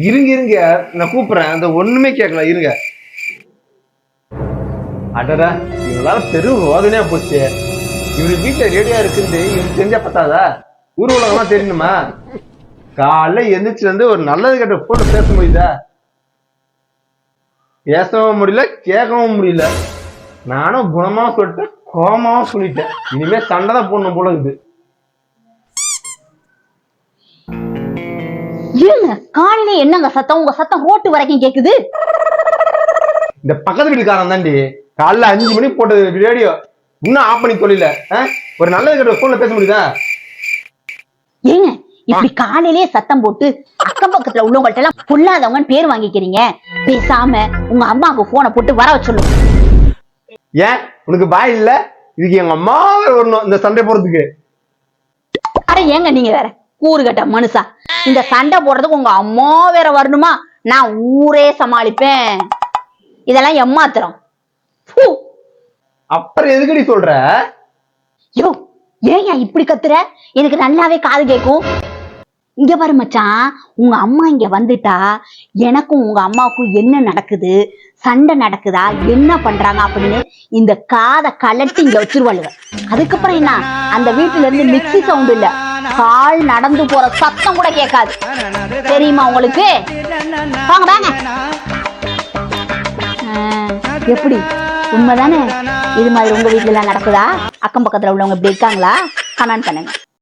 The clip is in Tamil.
இருங்க இருங்க, நான் கூப்பிடுறேன். அந்த ஒண்ணுமே கேட்கல, இருங்க. அடடா, இவங்களால பெரும் ரோதனையா போச்சு. இவரு வீட்டுல ரேடியா இருக்குன்னு இவருக்கு தெரிஞ்சா பத்தாதா? ஊர் உலகமா தெரியணுமா? காலைல எந்திரிச்சு வந்து ஒரு நல்லது கெட்ட போட்டு பேச முடியுதா? பேசவும் முடியல, கேட்கவும் முடியல. நானும் குணமா சொல்லிட்டேன், கோமாவும் சொல்லிட்டேன். இனிமே சண்டை தான் போடணும் போல இருக்குது. ஏங்க காலையில என்னங்க சத்தம்? உங்க சத்தம் ரோட்டு வரைக்கும் கேக்குது. இந்த பக்கத்து வீட்டுக்காரன் தாண்டி காலைல 5 மணிக்கு போட்டது ரேடியோ இன்னும் ஆஃப் பண்ணி தொழில. ஒரு நல்லது கெட்ட போன்ல பேச முடியுதா? ஏங்க இப்படி காலையிலேயே சத்தம் போட்டு அக்கம் பக்கத்துல உள்ளவங்கள்ட்ட எல்லாம் பொல்லாதவங்கன்னு பேர் வாங்கிக்கிறீங்க. பேசாம உங்க அம்மாவுக்கு போனை போட்டு வர சொல்லுங்க. ஏன் உனக்கு பாய் இல்ல? இதுக்கு எங்க அம்மாவே வரணும் இந்த சண்டை போறதுக்கு. அட ஏங்க நீங்க வேற கூறுகட்ட மனுஷா, இந்த சண்டை போடுறதுக்கு உங்க அம்மா வேற வரணுமா? நான் ஊரே சமாளிப்பேன். இதெல்லாம் எம்மாத்திரம். அப்புறம் எதுக்கடி சொல்ற? யோ ஏன் இப்படி கத்துற? எனக்கு நல்லாவே காது கேட்கும். இங்க பாரு மச்சான், உங்க அம்மா இங்க வந்துட்டா எனக்கும் உங்க அம்மாவுக்கும் என்ன நடக்குது, சண்டை நடக்குதா, என்ன பண்றாங்க அப்படின்னு இந்த காதை கலட்டி இங்க வச்சிருவாளுங்க. அதுக்கப்புறம் என்ன, அந்த வீட்டுல இருந்து மிக்சி சவுண்ட் இல்ல, கால் நடந்து போற சத்தம் கூட கேட்காது. தெரியுமா உங்களுக்கு? வாங்க வாங்க. எப்படி உண்மைதானே? இது மாதிரி உங்க வீட்டுல எல்லாம் நடக்குதா? அக்கம் பக்கத்துல உள்ளவங்க இப்படி இருக்காங்களா? கமெண்ட் பண்ணுங்க.